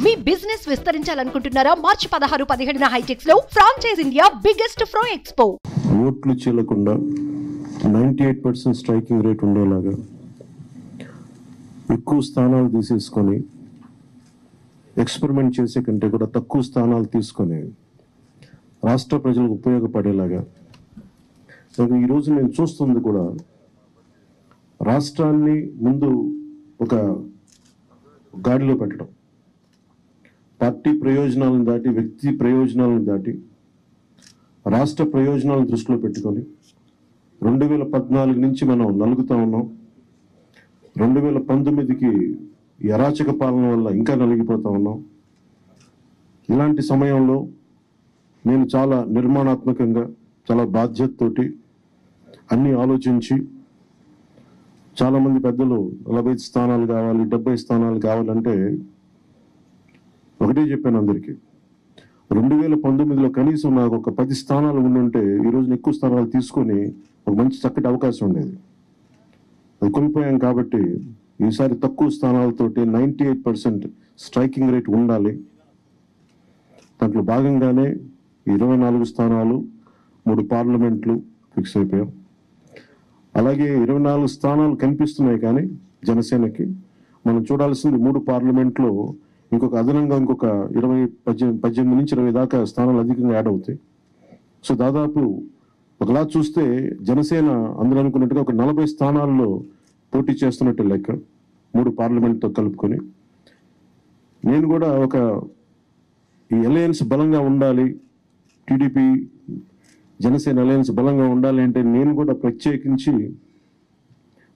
మీ business విస్తరించాలనుకుంటున్నారా? మార్చి 16, 17న హైటెక్స్ లో franchise India biggest ఫ్రో expo. ఓట్లు చెల్లకుండా 98% striking rate ఉండేలాగా ఎక్కువ స్థానాలు తీసేసుకొని ఎక్స్పెరిమెంట్ చేసే కంటే కూడా తక్కువ స్థానాలు తీసుకొని రాష్ట్ర ప్రజలకు ఉపయోగపడేలాగా ఈరోజు నేను చూస్తుంది కూడా రాష్ట్రాన్ని ముందు ఒక గాడిలో పెట్టడం, పార్టీ ప్రయోజనాలను దాటి వ్యక్తి ప్రయోజనాలను దాటి రాష్ట్ర ప్రయోజనాలను దృష్టిలో పెట్టుకొని 2014 నుంచి మనం నలుగుతూ ఉన్నాం. 2019కి ఈ అరాచక పాలన వల్ల ఇంకా నలిగిపోతూ ఉన్నాం. ఇలాంటి సమయంలో నేను చాలా నిర్మాణాత్మకంగా, చాలా బాధ్యతతోటి అన్నీ ఆలోచించి, చాలామంది పెద్దలు 45 స్థానాలు కావాలి, 70 స్థానాలు కావాలంటే ఒకటే చెప్పాను అందరికీ, 2019లో కనీసం నాకు ఒక 10 స్థానాలు ఉండుంటే ఈరోజు ఎక్కువ స్థానాలు తీసుకొని ఒక మంచి చక్కటి అవకాశం ఉండేది. అది కోల్పోయాం కాబట్టి ఈసారి తక్కువ స్థానాలతోటి 98% స్ట్రైకింగ్ రేట్ ఉండాలి. దాంట్లో భాగంగానే 24 స్థానాలు, 3 పార్లమెంట్లు ఫిక్స్ అయిపోయాం. అలాగే 24 స్థానాలు కనిపిస్తున్నాయి, కానీ జనసేనకి మనం చూడాల్సింది 3 పార్లమెంట్లో ఇంకొక అదనంగా ఇంకొక 18 నుంచి 20 దాకా స్థానాలు అధికంగా యాడ్ అవుతాయి. సో దాదాపు ఒకలా చూస్తే జనసేన అందరూ అనుకున్నట్టుగా ఒక 40 స్థానాల్లో పోటీ చేస్తున్నట్టు లెక్క, 3 పార్లమెంట్తో కలుపుకొని. నేను కూడా ఒక ఈ అలయన్స్ బలంగా ఉండాలి, టీడీపీ జనసేన అలయన్స్ బలంగా ఉండాలి అంటే నేను కూడా ప్రత్యేకించి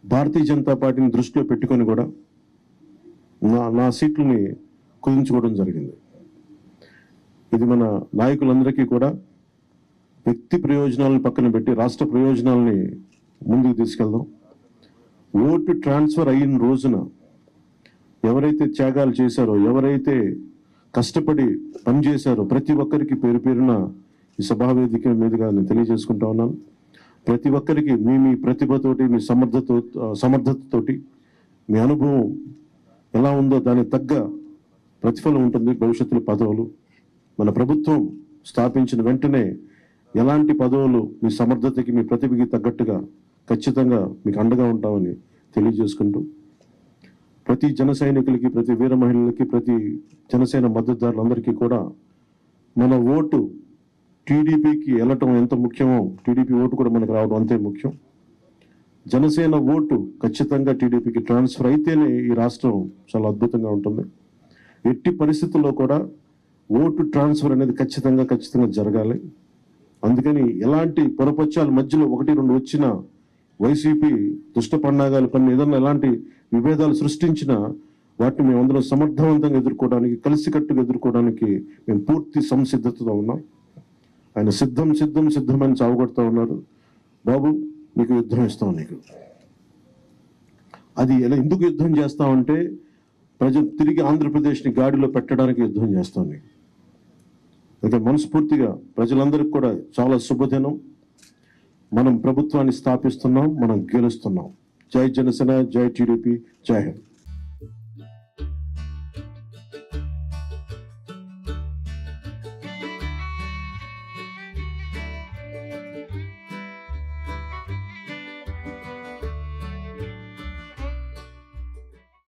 భారతీయ జనతా పార్టీని దృష్టిలో పెట్టుకొని కూడా నా సీట్లని కుదించుకోవడం జరిగింది. ఇది మన నాయకులందరికీ కూడా వ్యక్తి ప్రయోజనాలను పక్కన పెట్టి రాష్ట్ర ప్రయోజనాలని ముందుకు తీసుకెళ్దాం. ఓటు ట్రాన్స్ఫర్ అయిన రోజున ఎవరైతే త్యాగాలు చేశారో, ఎవరైతే కష్టపడి పనిచేశారో ప్రతి ఒక్కరికి పేరు పేరున ఈ సభావేదిక మీదుగా నేను తెలియజేసుకుంటా ఉన్నాను. ప్రతి ఒక్కరికి మీ ప్రతిభతోటి, మీ సమర్థతతోటి, మీ అనుభవం ఎలా ఉందో దానికి తగ్గ ప్రతిఫలం ఉంటుంది భవిష్యత్తులో. పదవులు మన ప్రభుత్వం స్థాపించిన వెంటనే ఎలాంటి పదవులు మీ సమర్థతకి, మీ ప్రతిభకి తగ్గట్టుగా ఖచ్చితంగా మీకు అండగా ఉంటామని తెలియజేసుకుంటూ, ప్రతి జన సైనికులకి, ప్రతి వీర మహిళలకి, ప్రతి జనసేన మద్దతుదారులందరికీ కూడా మన ఓటు టీడీపీకి వెళ్ళటం ఎంత ముఖ్యమో టీడీపీ ఓటు కూడా మనకు రావడం అంతే ముఖ్యం. జనసేన ఓటు ఖచ్చితంగా టీడీపీకి ట్రాన్స్ఫర్ అయితేనే ఈ రాష్ట్రం చాలా అద్భుతంగా ఉంటుంది. ఎట్టి పరిస్థితుల్లో కూడా ఓటు ట్రాన్స్ఫర్ అనేది ఖచ్చితంగా జరగాలి. అందుకని ఎలాంటి పొరపచ్చాల మధ్యలో 1-2 వచ్చినా, వైసీపీ దుష్ట పన్నాగాలు పని ఏదన్నా ఎలాంటి విభేదాలు సృష్టించినా వాటిని మేమందరం సమర్థవంతంగా ఎదుర్కోవడానికి, కలిసికట్టుగా ఎదుర్కోవడానికి మేము పూర్తి సంసిద్ధతతో ఉన్నాం. ఆయన సిద్ధమని చావగొడతా ఉన్నారు. బాబు నీకు యుద్ధం ఇస్తాం, నీకు అది ఎలా ఎందుకు యుద్ధం చేస్తామంటే ప్రజలు తిరిగి ఆంధ్రప్రదేశ్ని గాడిలో పెట్టడానికి యుద్ధం చేస్తాం నీకు. అయితే మనస్ఫూర్తిగా ప్రజలందరికీ కూడా చాలా శుభదినం. మనం ప్రభుత్వాన్ని స్థాపిస్తున్నాం, మనం గెలుస్తున్నాం. జై జనసేన, జై టీడీపీ, జై హింద్.